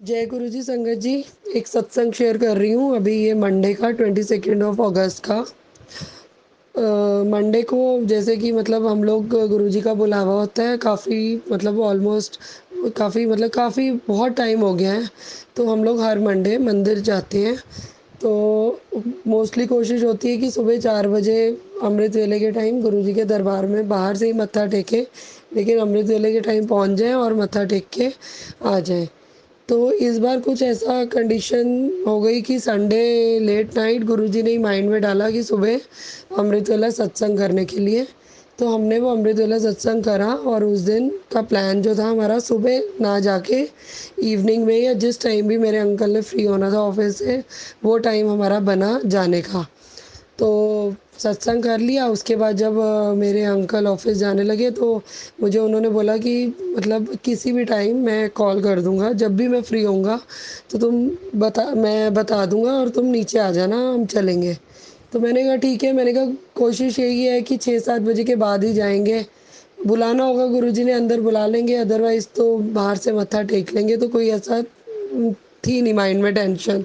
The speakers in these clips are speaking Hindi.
जय गुरु जी संगत जी। एक सत्संग शेयर कर रही हूँ अभी ये मंडे का 22 का। मंडे को जैसे कि मतलब हम लोग गुरु जी का बुलावा होता है काफ़ी मतलब ऑलमोस्ट काफ़ी बहुत टाइम हो गया है। तो हम लोग हर मंडे मंदिर जाते हैं। तो मोस्टली कोशिश होती है कि सुबह 4 बजे अमृत वेले के टाइम गुरु जी के दरबार में बाहर से ही मत्था टेके, लेकिन अमृत वेले के टाइम पहुंच जाएं और मत्था टेक के आ जाएं। तो इस बार कुछ ऐसा कंडीशन हो गई कि संडे लेट नाइट गुरुजी ने माइंड में डाला कि सुबह अमृतवेला सत्संग करने के लिए। तो हमने वो अमृतवेला सत्संग करा और उस दिन का प्लान जो था हमारा सुबह ना जाके इवनिंग में या जिस टाइम भी मेरे अंकल ने फ्री होना था ऑफिस से वो टाइम हमारा बना जाने का। तो सत्संग कर लिया। उसके बाद जब मेरे अंकल ऑफिस जाने लगे तो मुझे उन्होंने बोला कि मतलब किसी भी टाइम मैं कॉल कर दूंगा, जब भी मैं फ्री होऊंगा तो मैं बता दूंगा और तुम नीचे आ जाना, हम चलेंगे। तो मैंने कहा ठीक है। मैंने कहा कोशिश यही है कि 6-7 बजे के बाद ही जाएंगे। बुलाना होगा गुरुजी ने अंदर बुला लेंगे, अदरवाइज़ तो बाहर से मत्था टेक लेंगे। तो कोई ऐसा थी नहीं माइंड में टेंशन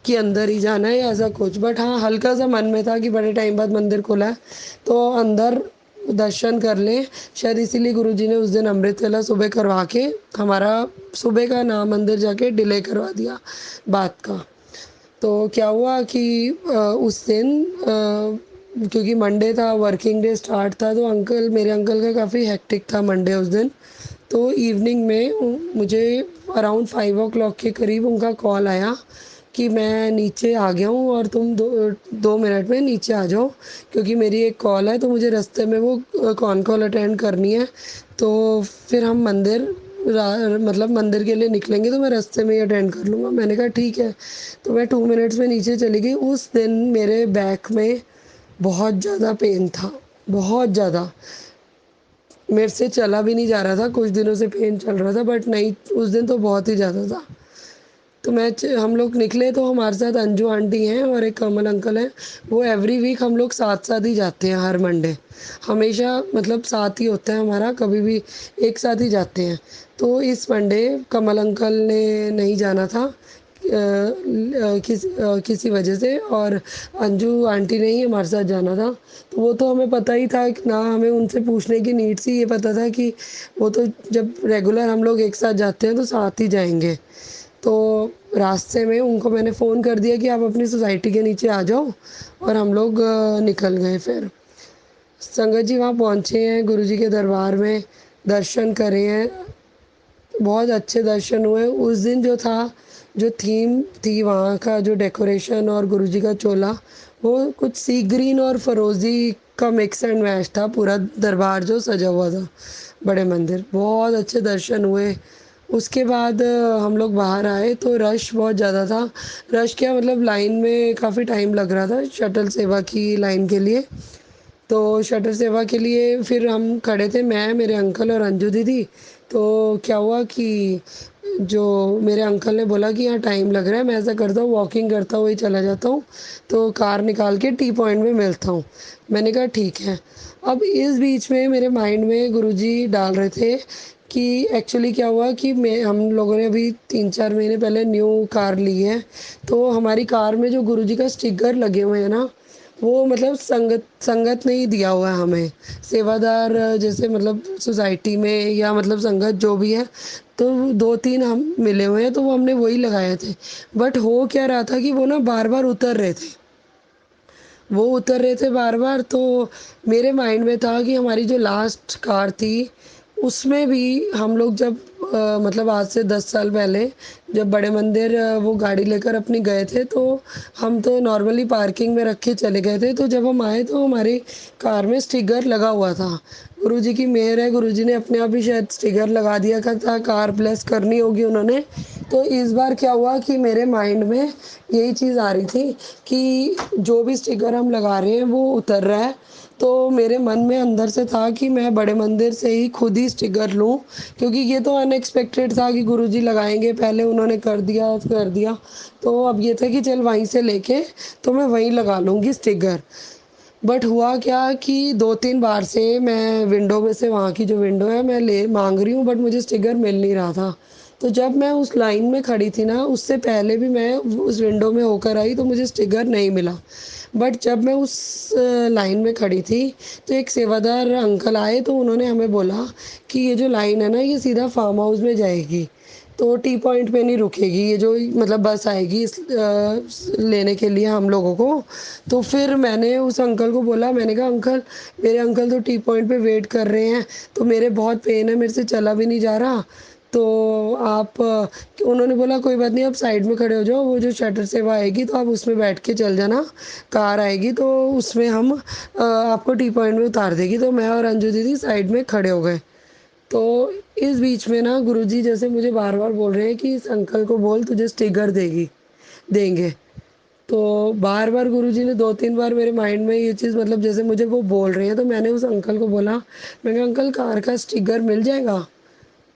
कि अंदर ही जाना है या ऐसा कुछ। बट हाँ, हल्का सा मन में था कि बड़े टाइम बाद मंदिर खुला है तो अंदर दर्शन कर लें। शायद इसीलिए गुरुजी ने उस दिन अमृत वेला सुबह करवा के हमारा सुबह का नाम मंदिर जाके डिले करवा दिया बात का। तो क्या हुआ कि उस दिन क्योंकि मंडे था, वर्किंग डे स्टार्ट था, तो मेरे अंकल का काफ़ी हेक्टिक था मंडे उस दिन। तो इवनिंग में मुझे अराउंड 5 o'clock के करीब उनका कॉल आया कि मैं नीचे आ गया हूँ और तुम 2 मिनट में नीचे आ जाओ, क्योंकि मेरी एक कॉल है तो मुझे रास्ते में वो कॉन कॉल अटेंड करनी है। तो फिर हम मतलब मंदिर के लिए निकलेंगे तो मैं रास्ते में ही अटेंड कर लूँगा। मैंने कहा ठीक है। तो मैं 2 मिनट्स में नीचे चली गई। उस दिन मेरे बैक में बहुत ज़्यादा पेन था, बहुत ज़्यादा। मेरे से चला भी नहीं जा रहा था, कुछ दिनों से पेन चल रहा था, बट नहीं, उस दिन तो बहुत ही ज़्यादा था। तो हम लोग निकले तो हमारे साथ अंजू आंटी हैं और एक कमल अंकल हैं। वो एवरी वीक हम लोग साथ साथ ही जाते हैं, हर मंडे हमेशा मतलब साथ ही होता है हमारा, कभी भी एक साथ ही जाते हैं। तो इस मंडे कमल अंकल ने नहीं जाना था किसी वजह से, और अंजू आंटी ने ही हमारे साथ जाना था। तो वो तो हमें पता ही था कि ना, हमें उनसे पूछने की नीड सी, ये पता था कि वो तो जब रेगुलर हम लोग एक साथ जाते हैं तो साथ ही जाएंगे। तो रास्ते में उनको मैंने फ़ोन कर दिया कि आप अपनी सोसाइटी के नीचे आ जाओ, और हम लोग निकल गए। फिर संगत जी वहाँ पहुँचे हैं, गुरुजी के दरबार में दर्शन करे हैं, बहुत अच्छे दर्शन हुए। उस दिन जो था, जो थीम थी वहाँ का, जो डेकोरेशन और गुरुजी का चोला, वो कुछ सी ग्रीन और फरोज़ी का मिक्स एंड मैच था। पूरा दरबार जो सजा हुआ था, बड़े मंदिर, बहुत अच्छे दर्शन हुए। उसके बाद हम लोग बाहर आए तो रश बहुत ज़्यादा था। रश क्या मतलब, लाइन में काफ़ी टाइम लग रहा था शटल सेवा की लाइन के लिए। तो शटर सेवा के लिए फिर हम खड़े थे, मैं, मेरे अंकल और अंजू दीदी। तो क्या हुआ कि जो मेरे अंकल ने बोला कि यहाँ टाइम लग रहा है, मैं ऐसा करता हूँ वॉकिंग करता हुआ ही चला जाता हूँ, तो कार निकाल के टी पॉइंट में मिलता हूँ। मैंने कहा ठीक है। अब इस बीच में मेरे माइंड में गुरुजी डाल रहे थे कि एक्चुअली क्या हुआ कि मैं हम लोगों ने अभी 3-4 महीने पहले न्यू कार ली है। तो हमारी कार में जो गुरुजी का स्टिकर लगे हुए हैं ना, वो मतलब संगत संगत ने ही दिया हुआ है हमें। सेवादार जैसे मतलब सोसाइटी में या मतलब संगत जो भी है, तो 2-3 हम मिले हुए हैं तो वो हमने वही लगाए थे। बट हो क्या रहा था कि वो ना बार बार उतर रहे थे, वो उतर रहे थे बार बार। तो मेरे माइंड में था कि हमारी जो लास्ट कार थी उसमें भी हम लोग जब मतलब आज से 10 साल पहले जब बड़े मंदिर वो गाड़ी लेकर अपनी गए थे, तो हम तो नॉर्मली पार्किंग में रख के चले गए थे। तो जब हम आए तो हमारी कार में स्टिकर लगा हुआ था। गुरुजी की मेहर है, गुरुजी ने अपने आप ही शायद स्टिकर लगा दिया था, कार प्लस करनी होगी उन्होंने। तो इस बार क्या हुआ कि मेरे माइंड में यही चीज़ आ रही थी कि जो भी स्टिकर हम लगा रहे हैं वो उतर रहा है। तो मेरे मन में अंदर से था कि मैं बड़े मंदिर से ही खुद ही स्टिकर लूं, क्योंकि ये तो अनएक्सपेक्टेड था कि गुरुजी लगाएंगे, पहले उन्होंने कर दिया। तो अब ये था कि चल वहीं से लेके तो मैं वहीं लगा लूँगी स्टिकर। बट हुआ क्या कि 2-3 बार से मैं विंडो में से, वहाँ की जो विंडो है, मैं ले मांग रही हूँ बट मुझे स्टिकर मिल नहीं रहा था। तो जब मैं उस लाइन में खड़ी थी ना, उससे पहले भी मैं उस विंडो में होकर आई तो मुझे स्टिकर नहीं मिला। बट जब मैं उस लाइन में खड़ी थी तो एक सेवादार अंकल आए, तो उन्होंने हमें बोला कि ये जो लाइन है ना, ये सीधा फार्म हाउस में जाएगी, तो टी पॉइंट पे नहीं रुकेगी, ये जो मतलब बस आएगी लेने के लिए हम लोगों को। तो फिर मैंने उस अंकल को बोला, मैंने कहा अंकल, मेरे अंकल तो टी पॉइंट पे वेट कर रहे हैं, तो मेरे बहुत पेन है, मेरे से चला भी नहीं जा रहा, तो आप उन्होंने बोला कोई बात नहीं, आप साइड में खड़े हो जाओ, वो जो शटर सेवा आएगी तो आप उसमें बैठ के चल जाना, कार आएगी तो उसमें हम आपको टी पॉइंट में उतार देगी। तो मैं और अंजू दीदी साइड में खड़े हो गए। तो इस बीच में ना गुरुजी जैसे मुझे बार बार बोल रहे हैं कि इस अंकल को बोल, तुझे स्टिकर देंगे। तो बार बार गुरुजी ने 2-3 बार मेरे माइंड में ये चीज़, मतलब जैसे मुझे वो बोल रहे हैं, तो मैंने उस अंकल को बोला, मैंने कहा अंकल, कार का स्टिकर मिल जाएगा?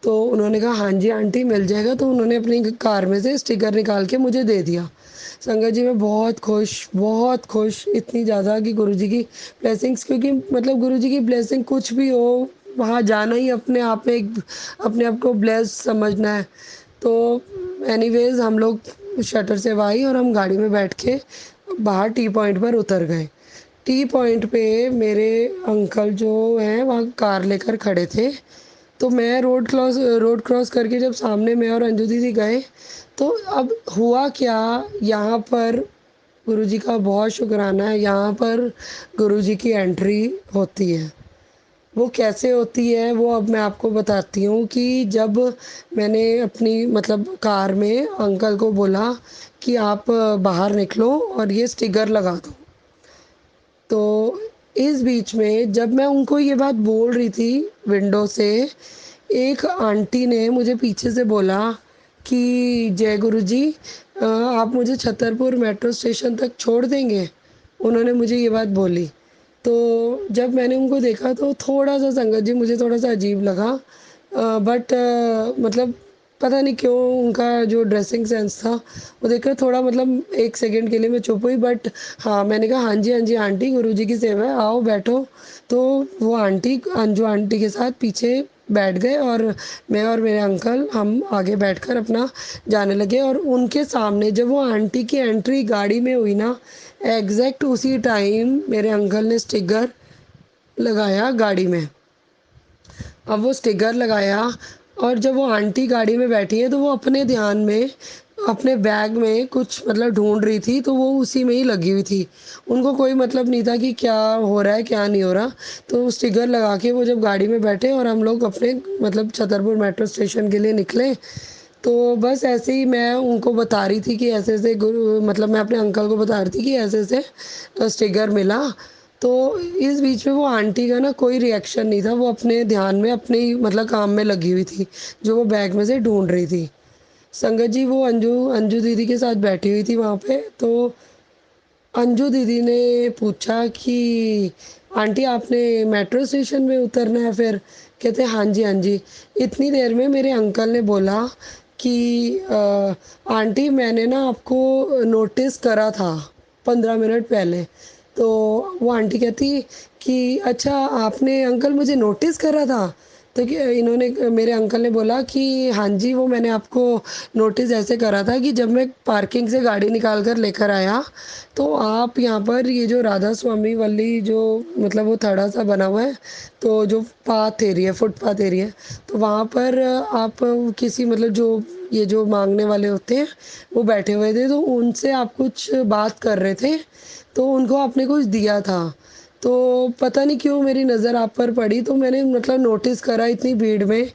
तो उन्होंने कहा हाँ जी आंटी, मिल जाएगा। तो उन्होंने अपनी कार में से स्टिकर निकाल के मुझे दे दिया। संगत जी, मैं बहुत खुश, इतनी ज़्यादा कि गुरुजी की ब्लेसिंग्स, क्योंकि मतलब गुरुजी की ब्लेसिंग कुछ भी हो, वहाँ जाना ही अपने आप में एक, अपने आप को ब्लेस समझना है। तो एनीवेज हम लोग शटर से आई और हम गाड़ी में बैठ के बाहर टी पॉइंट पर उतर गए। टी पॉइंट पे मेरे अंकल जो हैं वहाँ कार लेकर खड़े थे। तो मैं रोड क्रॉस करके जब सामने मैं और अंजू दीदी गए, तो अब हुआ क्या, यहाँ पर गुरुजी का बहुत शुक्राना है, यहाँ पर गुरुजी की एंट्री होती है। वो कैसे होती है वो अब मैं आपको बताती हूँ कि जब मैंने अपनी मतलब कार में अंकल को बोला कि आप बाहर निकलो और ये स्टिकर लगा दो, तो इस बीच में जब मैं उनको ये बात बोल रही थी विंडो से, एक आंटी ने मुझे पीछे से बोला कि जय गुरु जी, आप मुझे छतरपुर मेट्रो स्टेशन तक छोड़ देंगे? उन्होंने मुझे ये बात बोली। तो जब मैंने उनको देखा तो थोड़ा सा, संगत जी, मुझे थोड़ा सा अजीब लगा, बट मतलब पता नहीं क्यों उनका जो ड्रेसिंग सेंस था वो देखकर थोड़ा, मतलब एक सेकंड के लिए मैं चुप हुई। बट हाँ, मैंने कहा हाँ जी हाँ जी आंटी, गुरुजी की सेवा है, आओ बैठो। तो वो आंटी, अंजू आंटी के साथ पीछे बैठ गए और मैं और मेरे अंकल हम आगे बैठकर अपना जाने लगे। और उनके सामने जब वो आंटी की एंट्री गाड़ी में हुई ना, एग्जैक्ट उसी टाइम मेरे अंकल ने स्टिकर लगाया गाड़ी में। अब वो स्टिकर लगाया और जब वो आंटी गाड़ी में बैठी है तो वो अपने ध्यान में अपने बैग में कुछ मतलब ढूंढ रही थी, तो वो उसी में ही लगी हुई थी। उनको कोई मतलब नहीं था कि क्या हो रहा है क्या नहीं हो रहा। तो स्टिकर लगा के वो जब गाड़ी में बैठे और हम लोग अपने मतलब छतरपुर मेट्रो स्टेशन के लिए निकले, तो बस ऐसे ही मैं उनको बता रही थी कि ऐसे ऐसे गुरु, मतलब मैं अपने अंकल को बता रही थी कि ऐसे ऐसे स्टिकर मिला। तो इस बीच में वो आंटी का ना कोई रिएक्शन नहीं था, वो अपने ध्यान में अपने ही मतलब काम में लगी हुई थी, जो वो बैग में से ढूंढ रही थी। संगत जी, वो अंजू अंजू दीदी के साथ बैठी हुई थी वहाँ पे। तो अंजू दीदी ने पूछा कि आंटी, आपने मेट्रो स्टेशन में उतरना है फिर? कहते हाँ जी हाँ जी। इतनी देर में मेरे अंकल ने बोला कि आंटी, मैंने ना आपको नोटिस करा था 15 मिनट पहले। तो वो आंटी कहती कि अच्छा, आपने अंकल मुझे नोटिस करा था? तो क्या इन्होंने, मेरे अंकल ने बोला कि हाँ जी, वो मैंने आपको नोटिस ऐसे करा था कि जब मैं पार्किंग से गाड़ी निकाल कर लेकर आया, तो आप यहाँ पर ये जो राधा स्वामी वाली जो मतलब वो थड़ा सा बना हुआ है, तो जो पाथ एरिया, फुटपाथ एरिया, तो वहाँ पर आप किसी मतलब जो ये जो मांगने वाले होते हैं वो बैठे हुए थे, तो उनसे आप कुछ बात कर रहे थे, तो उनको आपने कुछ दिया था। तो पता नहीं क्यों मेरी नज़र आप पर पड़ी, तो मैंने मतलब नोटिस करा इतनी भीड़ में,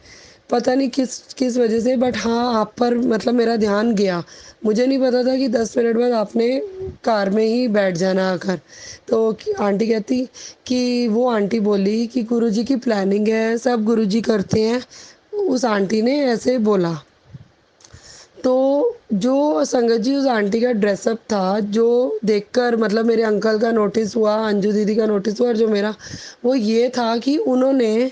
पता नहीं किस किस वजह से, बट हाँ, आप पर मतलब मेरा ध्यान गया। मुझे नहीं पता था कि 10 मिनट बाद आपने कार में ही बैठ जाना आकर। तो आंटी कहती कि वो आंटी बोली कि गुरुजी की प्लानिंग है, सब गुरुजी करते हैं, उस आंटी ने ऐसे बोला। तो जो संगत जी, उस आंटी का ड्रेसअप था जो देखकर मतलब मेरे अंकल का नोटिस हुआ, अंजू दीदी का नोटिस हुआ, और जो मेरा, वो ये था कि उन्होंने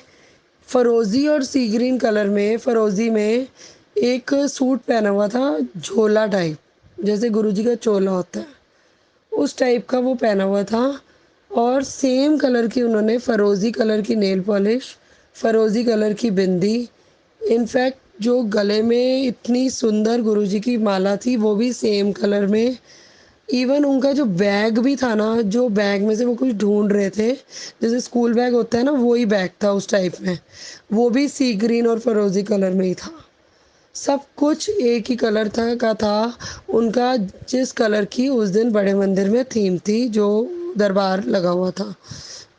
फ़िरोज़ी और सी ग्रीन कलर में, फ़िरोज़ी में एक सूट पहना हुआ था, झोला टाइप, जैसे गुरुजी का चोला होता है उस टाइप का वो पहना हुआ था। और सेम कलर की उन्होंने फ़िरोज़ी कलर की नेल पॉलिश, फ़िरोज़ी कलर की बिंदी, इनफैक्ट जो गले में इतनी सुंदर गुरुजी की माला थी, वो भी सेम कलर में। इवन उनका जो बैग भी था ना, जो बैग में से वो कुछ ढूँढ रहे थे, जैसे स्कूल बैग होता है ना, वही बैग था उस टाइप में। वो भी सी ग्रीन और फ़िरोज़ी कलर में ही था। सब कुछ एक ही कलर था। उनका जिस कलर की उस दिन बड़े मंदिर में थीम थी, जो दरबार लगा हुआ था।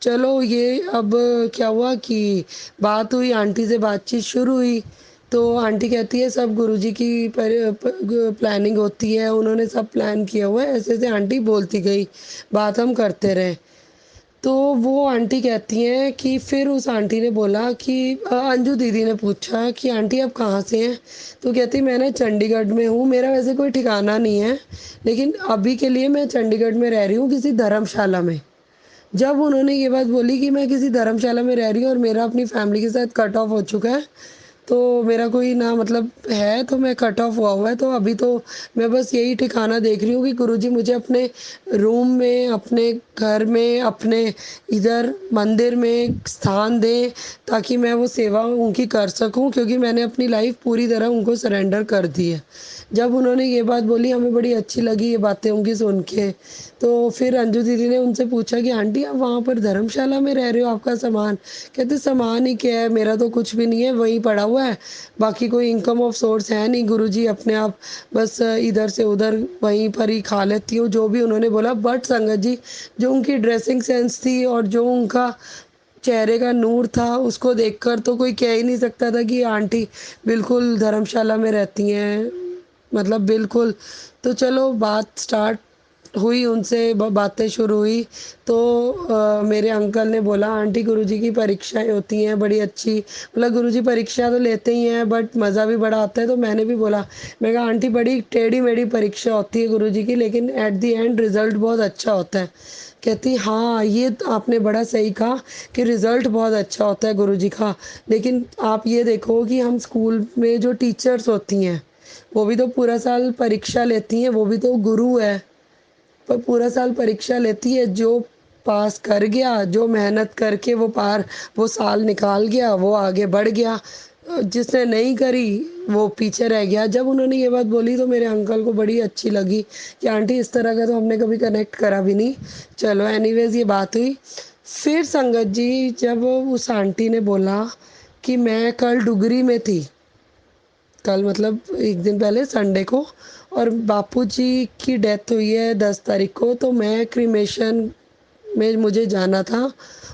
चलो ये अब क्या हुआ कि बात हुई, आंटी से बातचीत शुरू हुई। तो आंटी कहती है सब गुरुजी की प्लानिंग होती है, उन्होंने सब प्लान किया हुआ है, ऐसे ऐसे आंटी बोलती गई, बात हम करते रहे। तो वो आंटी कहती हैं कि फिर उस आंटी ने बोला कि अंजू दीदी ने पूछा कि आंटी आप कहाँ से हैं? तो कहती मैं ना चंडीगढ़ में हूँ, मेरा वैसे कोई ठिकाना नहीं है, लेकिन अभी के लिए मैं चंडीगढ़ में रह रही हूँ किसी धर्मशाला में। जब उन्होंने ये बात बोली कि मैं किसी धर्मशाला में रह रही हूँ और मेरा अपनी फैमिली के साथ कट ऑफ हो चुका है, तो मेरा कोई ना मतलब है, तो मैं कट ऑफ हुआ हुआ है, तो अभी तो मैं बस यही ठिकाना देख रही हूँ कि गुरुजी मुझे अपने रूम में, अपने घर में, अपने इधर मंदिर में स्थान दें, ताकि मैं वो सेवा उनकी कर सकूँ, क्योंकि मैंने अपनी लाइफ पूरी तरह उनको सरेंडर कर दी है। जब उन्होंने ये बात बोली, हमें बड़ी अच्छी लगी ये बातें उनकी सुन के। तो फिर अंजू दीदी ने उनसे पूछा कि आंटी आप वहाँ पर धर्मशाला में रह रहे हो, आपका सामान? कहते सामान ही क्या है, मेरा तो कुछ भी नहीं है, वहीं पड़ा हुआ है, बाकी कोई इनकम ऑफ सोर्स है नहीं, गुरुजी अपने आप बस इधर से उधर वहीं पर ही खा लेती हूँ, जो भी उन्होंने बोला। बट संगत जी, जो उनकी ड्रेसिंग सेंस थी और जो उनका चेहरे का नूर था, उसको देखकर तो कोई कह ही नहीं सकता था कि आंटी बिल्कुल धर्मशाला में रहती हैं, मतलब बिल्कुल। तो चलो बात स्टार्ट हुई, उनसे बातें शुरू हुई। तो मेरे अंकल ने बोला आंटी गुरुजी की परीक्षाएं होती हैं बड़ी अच्छी, मतलब गुरुजी परीक्षा तो लेते ही हैं बट मज़ा भी बड़ा आता है। तो मैंने भी बोला, मैं कहा आंटी बड़ी टेढ़ी मेढ़ी परीक्षा होती है गुरुजी की, लेकिन एट द एंड रिज़ल्ट बहुत अच्छा होता है। कहती हाँ, ये तो आपने बड़ा सही कहा कि रिज़ल्ट बहुत अच्छा होता है गुरुजी का, लेकिन आप ये देखो कि हम स्कूल में जो टीचर्स होती हैं, वो भी तो पूरा साल परीक्षा लेती हैं, वो भी तो गुरु है, पर पूरा साल परीक्षा लेती है। जो पास कर गया, जो मेहनत करके वो साल निकाल गया, वो आगे बढ़ गया। जिसने नहीं करी, वो पीछे रह गया। जब उन्होंने ये बात बोली तो मेरे अंकल को बड़ी अच्छी लगी कि आंटी इस तरह का तो हमने कभी कनेक्ट करा भी नहीं। चलो एनीवेज़ ये बात हुई। फिर संगत जी, जब उस आंटी ने बोला कि मैं कल डुगरी में थी, कल मतलब एक दिन पहले संडे को, और बापूजी की डेथ हुई है 10 तारीख को, तो मैं क्रीमेशन में मुझे जाना था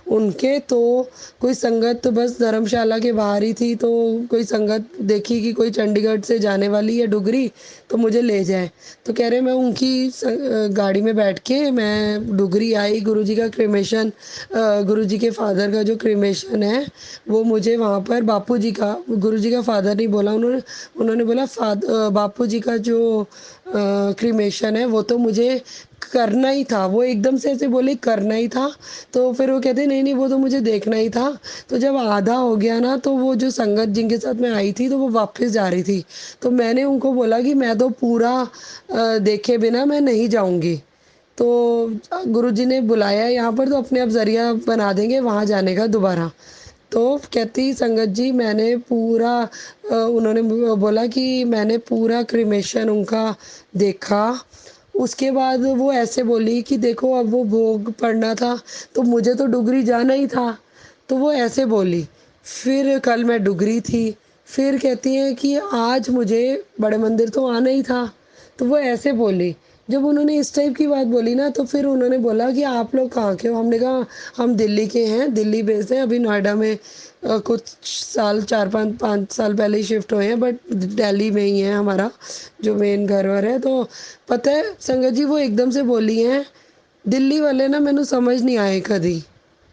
उनके। तो कोई संगत बस धर्मशाला के बाहर ही थी, तो कोई संगत देखी कि कोई चंडीगढ़ से जाने वाली है डुगरी, तो मुझे ले जाए। तो कह रहे मैं उनकी गाड़ी में बैठ के मैं डुगरी आई। गुरुजी का क्रीमेशन, गुरुजी के फादर का जो क्रीमेशन है, वो मुझे वहाँ पर बापूजी का, गुरुजी का फादर नहीं बोला उन्होंने, उन्होंने बोला बापूजी का जो क्रीमेशन है वो तो मुझे करना ही था। वो एकदम से ऐसे बोले करना ही था। तो फिर वो कहते नहीं नहीं वो तो मुझे देखना ही था। तो जब आधा हो गया ना, तो वो जो संगत जिनके साथ मैं आई थी, तो वो वापस जा रही थी। तो मैंने उनको बोला कि मैं तो पूरा देखे बिना मैं नहीं जाऊंगी। तो गुरुजी ने बुलाया यहाँ पर, तो अपने आप ज़रिया बना देंगे वहाँ जाने का दोबारा। तो कहती संगत जी मैंने पूरा उन्होंने बोला कि मैंने पूरा क्रिमेशन उनका देखा। उसके बाद वो ऐसे बोली कि देखो अब वो भोग पड़ना था, तो मुझे तो डुगरी जाना ही था। तो वो ऐसे बोली। फिर कल मैं डुगरी थी। फिर कहती हैं कि आज मुझे बड़े मंदिर तो आना ही था। तो वो ऐसे बोली। जब उन्होंने इस टाइप की बात बोली ना, तो फिर उन्होंने बोला कि आप लोग कहाँ के हो? हमने कहा हम दिल्ली के हैं, दिल्ली बेस्ड हैं, अभी नोएडा में कुछ साल 4-5 साल पहले ही शिफ्ट हुए हैं, बट दिल्ली में ही है हमारा जो मेन घर वर है। तो पता है संगत जी, वो एकदम से बोली हैं, दिल्ली वाले ना मैंने समझ नहीं आए कभी।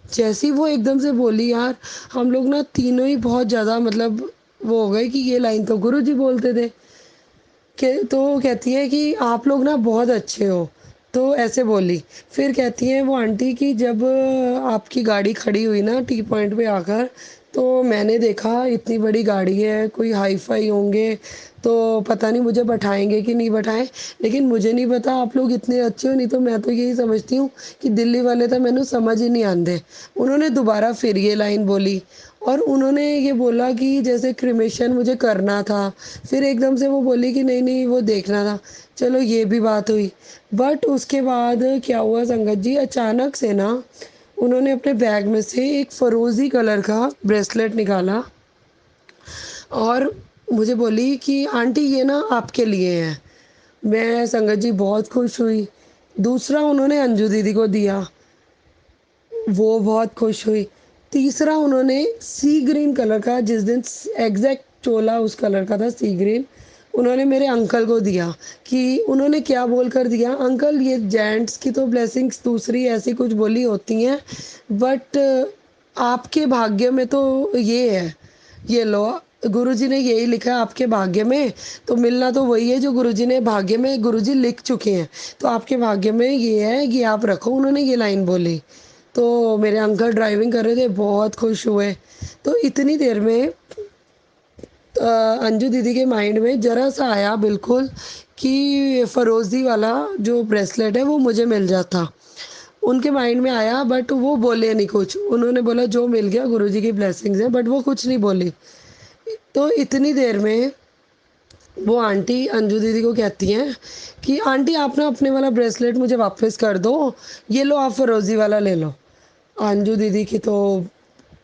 जैसी वो एकदम से बोली यार, हम लोग ना तीनों ही बहुत ज़्यादा मतलब वो हो गए कि ये लाइन तो गुरुजी बोलते थे। तो कहती है कि आप लोग ना बहुत अच्छे हो, तो ऐसे बोली। फिर कहती हैं वो आंटी कि जब आपकी गाड़ी खड़ी हुई ना टी पॉइंट पे आकर, तो मैंने देखा इतनी बड़ी गाड़ी है, कोई हाई-फाई होंगे, तो पता नहीं मुझे बैठाएँगे कि नहीं बैठाएँ। लेकिन मुझे नहीं पता आप लोग इतने अच्छे हो, नहीं तो मैं तो यही समझती हूँ कि दिल्ली वाले तो मैनू समझ ही नहीं आंदे। उन्होंने दोबारा फिर ये लाइन बोली और उन्होंने ये बोला कि जैसे क्रिमेशन मुझे करना था, फिर एकदम से वो बोली कि नहीं-नहीं वो देखना था। चलो ये भी बात हुई। बट उसके बाद क्या हुआ संगत जी, अचानक से ना उन्होंने अपने बैग में से एक फ़िरोज़ी कलर का ब्रेसलेट निकाला और मुझे बोली कि आंटी ये ना आपके लिए है। मैं संगत जी बहुत खुश हुई। दूसरा उन्होंने अंजू दीदी को दिया, वो बहुत खुश हुई। तीसरा उन्होंने सी ग्रीन कलर का, जिस दिन एग्ज़ैक्ट चोला उस कलर का था सी ग्रीन, उन्होंने मेरे अंकल को दिया कि उन्होंने क्या बोल कर दिया, अंकल ये जेंट्स की तो ब्लेसिंग्स दूसरी ऐसी कुछ बोली होती हैं, बट आपके भाग्य में तो ये है, ये लो गुरुजी ने यही लिखा है आपके भाग्य में, तो मिलना तो वही है जो गुरुजी ने भाग्य में गुरुजी लिख चुके हैं। तो आपके भाग्य में ये है, ये आप रखो, उन्होंने ये लाइन बोली। तो मेरे अंकल ड्राइविंग कर रहे थे, बहुत खुश हुए। तो इतनी देर में अंजू दीदी के माइंड में ज़रा-सा आया बिल्कुल कि फ़िरोज़ी वाला जो ब्रेसलेट है वो मुझे मिल जाता। उनके माइंड में आया बट वो बोले नहीं कुछ। उन्होंने बोला जो मिल गया गुरुजी की ब्लेसिंग्स है, बट वो कुछ नहीं बोली। तो इतनी देर में वो आंटी अंजू दीदी को कहती हैं कि आंटी आप ना अपने वाला ब्रेसलेट मुझे वापस कर दो, ये लो आप फ़िरोज़ी वाला ले लो। अंजू दीदी की तो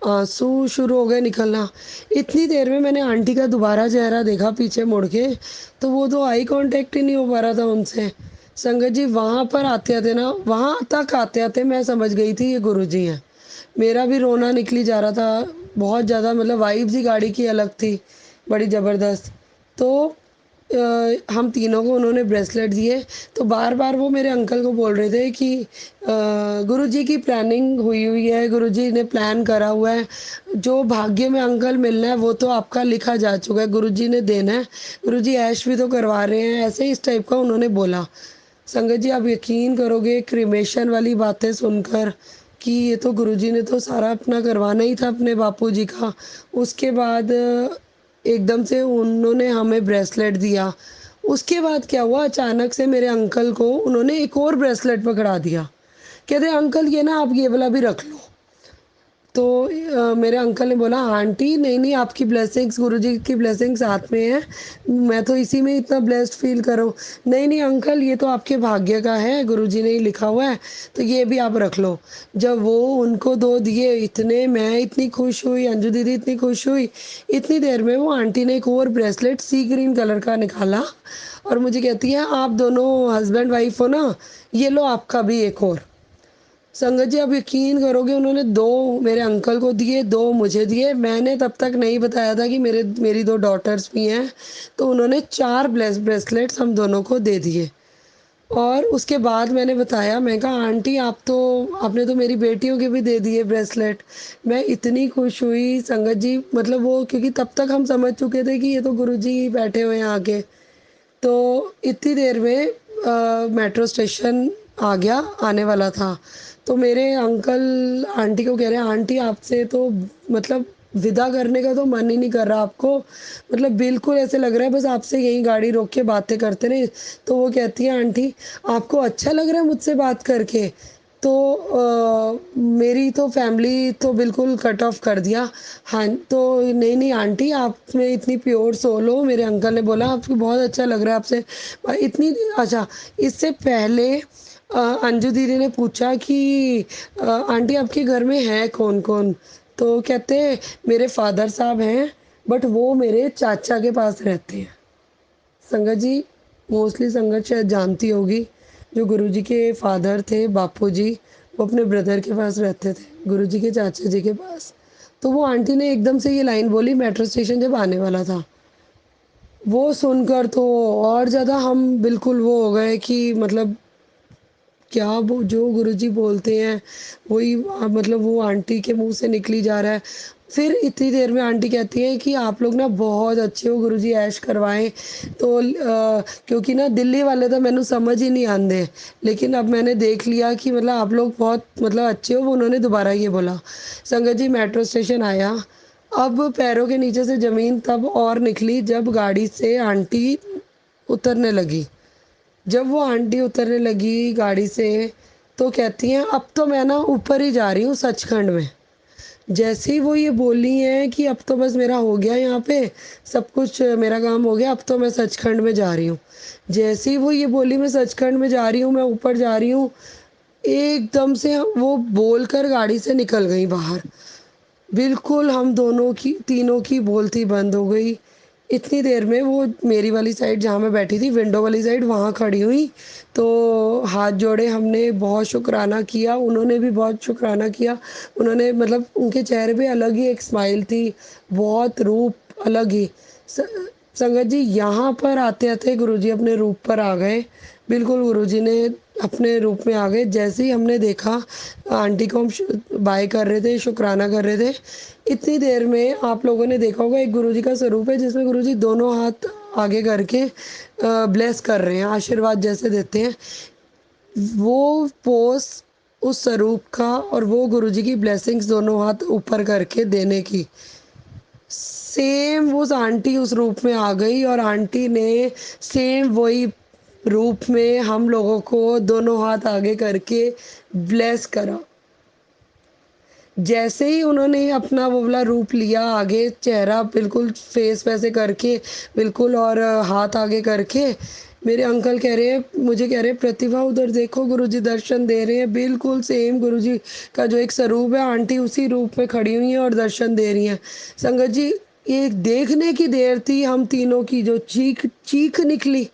आँसू शुरू हो गए निकलना। इतनी देर में मैंने आंटी का दोबारा चेहरा देखा पीछे मुड़ के, तो वो तो आई कॉन्टैक्ट ही नहीं हो पा रहा था उनसे। संगत जी वहाँ पर आते-आते ना, वहाँ तक आते-आते मैं समझ गई थी ये गुरुजी हैं। मेरा भी रोना निकली जा रहा था, बहुत ज़्यादा मतलब वाइब्स ही गाड़ी की अलग थी, बड़ी ज़बरदस्त। तो हम तीनों को उन्होंने ब्रेसलेट दिए, तो बार-बार वो मेरे अंकल को बोल रहे थे कि गुरुजी की प्लानिंग हुई हुई है, गुरुजी ने प्लान करा हुआ है, जो भाग्य में अंकल मिलना है वो तो आपका लिखा जा चुका है, गुरुजी ने देना है, गुरुजी ऐश भी तो करवा रहे हैं, ऐसे इस टाइप का उन्होंने बोला। संगत जी आप यकीन करोगे क्रीमेशन वाली बातें सुनकर कि ये तो गुरुजी ने तो सारा अपना करवाना ही था अपने बापूजी का। उसके बाद एकदम से उन्होंने हमें ब्रेसलेट दिया। उसके बाद क्या हुआ, अचानक से मेरे अंकल को उन्होंने एक और ब्रेसलेट पकड़ा दिया। कहते अंकल ये ना आप ये वाला भी रख लो। तो मेरे अंकल ने बोला आंटी नहीं-नहीं आपकी ब्लेसिंग्स गुरुजी की ब्लेसिंग्स साथ में है। मैं तो इसी में इतना ब्लेस्ड फ़ील कर रहा हूँ। नहीं-नहीं अंकल ये तो आपके भाग्य का है, गुरुजी ने ही लिखा हुआ है, तो ये भी आप रख लो। जब वो उनको 2 दिए इतने मैं इतनी खुश हुई, अंजू दीदी इतनी खुश हुई। इतनी देर में वो आंटी ने एक और ब्रेसलेट सी ग्रीन कलर का निकाला और मुझे कहती है आप दोनों हस्बैंड वाइफ हो ना, ये लो आपका भी एक और। संगत जी आप यकीन करोगे उन्होंने 2 मेरे अंकल को दिए, 2 मुझे दिए। मैंने तब तक नहीं बताया था कि मेरी 2 डॉटर्स भी हैं। तो उन्होंने 4 ब्रेसलेट्स हम दोनों को दे दिए। और उसके बाद मैंने बताया, मैं कहा आंटी आपने तो मेरी बेटियों के भी दे दिए ब्रेसलेट। मैं इतनी खुश हुई संगत जी, मतलब वो क्योंकि तब तक हम समझ चुके थे कि ये तो गुरुजी ही बैठे हुए हैं आगे। तो इतनी देर में मेट्रो स्टेशन आ गया, आने वाला था। तो मेरे अंकल आंटी को कह रहे हैं, "आंटी आपसे तो मतलब विदा करने का तो मन ही नहीं कर रहा आपको। मतलब बिल्कुल ऐसे लग रहा है बस आपसे यहीं गाड़ी रोक के बातें करते रहें।" तो वो कहती हैं, "आंटी आपको अच्छा लग रहा है मुझसे बात करके?" तो मेरी तो फैमिली तो बिल्कुल कट ऑफ कर दिया। हाँ, तो नहीं-नहीं आंटी आप में इतनी प्योर सोल हो, मेरे अंकल ने बोला आपको बहुत अच्छा लग रहा है आपसे इतनी अच्छा, इससे पहले अंजू दीदी ने पूछा कि आंटी आपके घर में है कौन-कौन? तो कहते मेरे फादर साहब हैं, बट वो मेरे चाचा के पास रहते हैं। संगत जी, मोस्टली संगत शायद जानती होगी, जो गुरुजी के फादर थे बापूजी, वो अपने ब्रदर के पास रहते थे, गुरुजी के चाचा जी के पास। तो वो आंटी ने एकदम से ये लाइन बोली मेट्रो स्टेशन जब आने वाला था। वो सुनकर तो और ज़्यादा हम बिल्कुल वो हो गए कि मतलब क्या वो जो गुरुजी बोलते हैं वही मतलब वो आंटी के मुँह से निकली जा रहा है। फिर इतनी देर में आंटी कहती हैं कि आप लोग ना बहुत अच्छे हो गुरुजी ऐश करवाएँ। तो क्योंकि ना दिल्ली वाले तो मैनू समझ ही नहीं आंदे। लेकिन अब मैंने देख लिया कि मतलब आप लोग बहुत मतलब अच्छे हो, वो उन्होंने दोबारा ये बोला। संगत जी मेट्रो स्टेशन आया, अब पैरों के नीचे से ज़मीन तब और निकली जब गाड़ी से आंटी उतरने लगी। जब वो आंटी उतरने लगी गाड़ी से, तो कहती हैं अब तो मैं ना ऊपर ही जा रही हूँ सचखंड में। जैसे ही वो ये बोली हैं कि अब तो बस मेरा हो गया यहाँ पे, सब कुछ मेरा काम हो गया, अब तो मैं सचखंड में जा रही हूँ। जैसे ही वो ये बोली मैं सचखंड में जा रही हूँ, मैं ऊपर जा रही हूँ, एकदम से वो बोलकर गाड़ी से निकल गई बाहर। बिल्कुल हम दोनों की तीनों की बोलती बंद हो गई। इतनी देर में वो मेरी वाली साइड जहाँ मैं बैठी थी, विंडो वाली साइड वहाँ खड़ी हुई। तो हाथ जोड़े हमने, बहुत शुक्राना किया, उन्होंने भी बहुत शुक्राना किया। उन्होंने मतलब उनके चेहरे पे अलग ही एक स्माइल थी, बहुत रूप अलग ही। स संगत जी यहाँ पर आते-आते गुरुजी अपने रूप पर आ गए। बिल्कुल गुरुजी ने अपने रूप में आ गए। जैसे ही हमने देखा आंटी को, हम बाय कर रहे थे, शुक्राना कर रहे थे। इतनी देर में आप लोगों ने देखा होगा एक गुरुजी का स्वरूप है जिसमें गुरुजी दोनों हाथ आगे करके ब्लेस कर रहे हैं, आशीर्वाद जैसे देते हैं। वो पोज़ उस स्वरूप का और वो गुरुजी की ब्लेसिंग्स दोनों हाथ ऊपर करके देने की, सेम वो आंटी उस रूप में आ गई और आंटी ने सेम वही रूप में हम लोगों को दोनों हाथ आगे करके ब्लेस करा। जैसे ही उन्होंने अपना वो वाला रूप लिया आगे, चेहरा बिल्कुल फेस वैसे करके बिल्कुल, और हाथ आगे करके, मेरे अंकल कह रहे हैं, मुझे कह रहे हैं, प्रतिभा उधर देखो गुरुजी दर्शन दे रहे हैं। बिल्कुल सेम गुरुजी का जो एक स्वरूप है, आंटी उसी रूप में खड़ी हुई हैं और दर्शन दे रही हैं। संगत जी, ये देखने की देर थी हम तीनों की, जो चीख चीख निकली,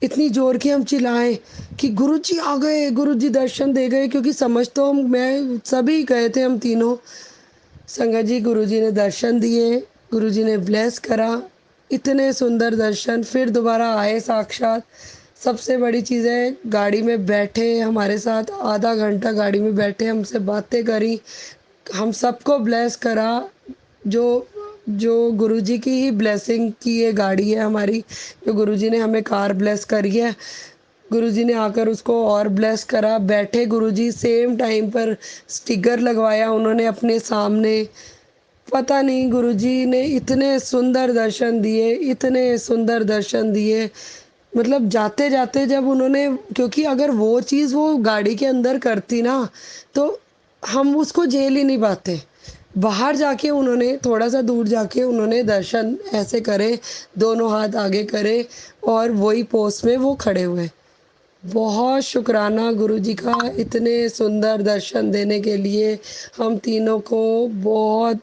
इतनी ज़ोर की हम चिल्लाए कि गुरुजी आ गए, गुरुजी दर्शन दे गए, क्योंकि समझ तो हम मैं सभी गए थे हम तीनों। संगत जी गुरुजी ने दर्शन दिए, गुरुजी ने ब्लेस करा, इतने सुंदर दर्शन, फिर दोबारा आए साक्षात। सबसे बड़ी चीज़ है, गाड़ी में बैठे हमारे साथ, आधा घंटा गाड़ी में बैठे, हमसे बातें करी, हम सबको ब्लेस करा। जो जो गुरुजी की ही ब्लेसिंग की ये गाड़ी है हमारी, जो गुरुजी ने हमें कार ब्लेस करी है, गुरुजी ने आकर उसको और ब्लेस करा। बैठे गुरुजी सेम टाइम पर स्टिकर लगवाया उन्होंने अपने सामने। पता नहीं गुरुजी ने इतने सुंदर दर्शन दिए, इतने सुंदर दर्शन दिए। मतलब जाते-जाते जब उन्होंने, क्योंकि अगर वो चीज़ वो गाड़ी के अंदर करती ना, तो हम उसको झेल ही नहीं पाते। बाहर जाके उन्होंने, थोड़ा-सा दूर जाके उन्होंने दर्शन ऐसे करे, दोनों हाथ आगे करे और वही पोज़ में वो खड़े हुए। बहुत शुक्राना गुरुजी का इतने सुंदर दर्शन देने के लिए। हम तीनों को बहुत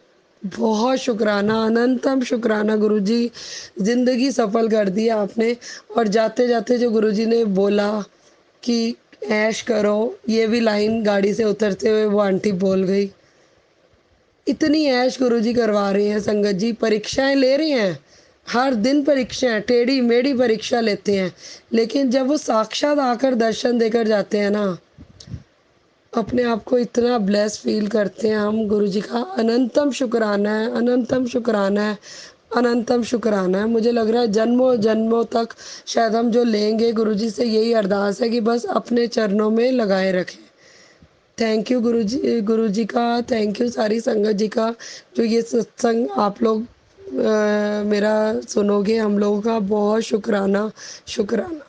बहुत शुक्राना, अनंतम शुक्राना गुरुजी, ज़िंदगी सफल कर दी आपने। और जाते-जाते जो गुरुजी ने बोला कि ऐश करो, ये भी लाइन गाड़ी से उतरते हुए वो आंटी बोल गई। इतनी ऐश गुरुजी करवा रहे हैं संगत जी, परीक्षाएँ ले रहे हैं। हर दिन परीक्षाएँ, टेढ़ी-मेढ़ी परीक्षा लेते हैं। लेकिन जब वो साक्षात आकर दर्शन देकर जाते हैं ना, अपने आप को इतना ब्लेस फ़ील करते हैं हम। गुरुजी का अनंतम शुक्राना है, अनंतम शुक्राना है, अनंतम शुक्राना है। मुझे लग रहा है जन्मों-जन्मों तक शायद हम जो लेंगे, गुरुजी से यही अरदास है कि बस अपने चरणों में लगाए रखें। थैंक यू गुरुजी का, थैंक यू सारी संगत जी का, जो ये सत्संग आप लोग मेरा सुनोगे, हम लोगों का बहुत शुक्राना, शुक्राना।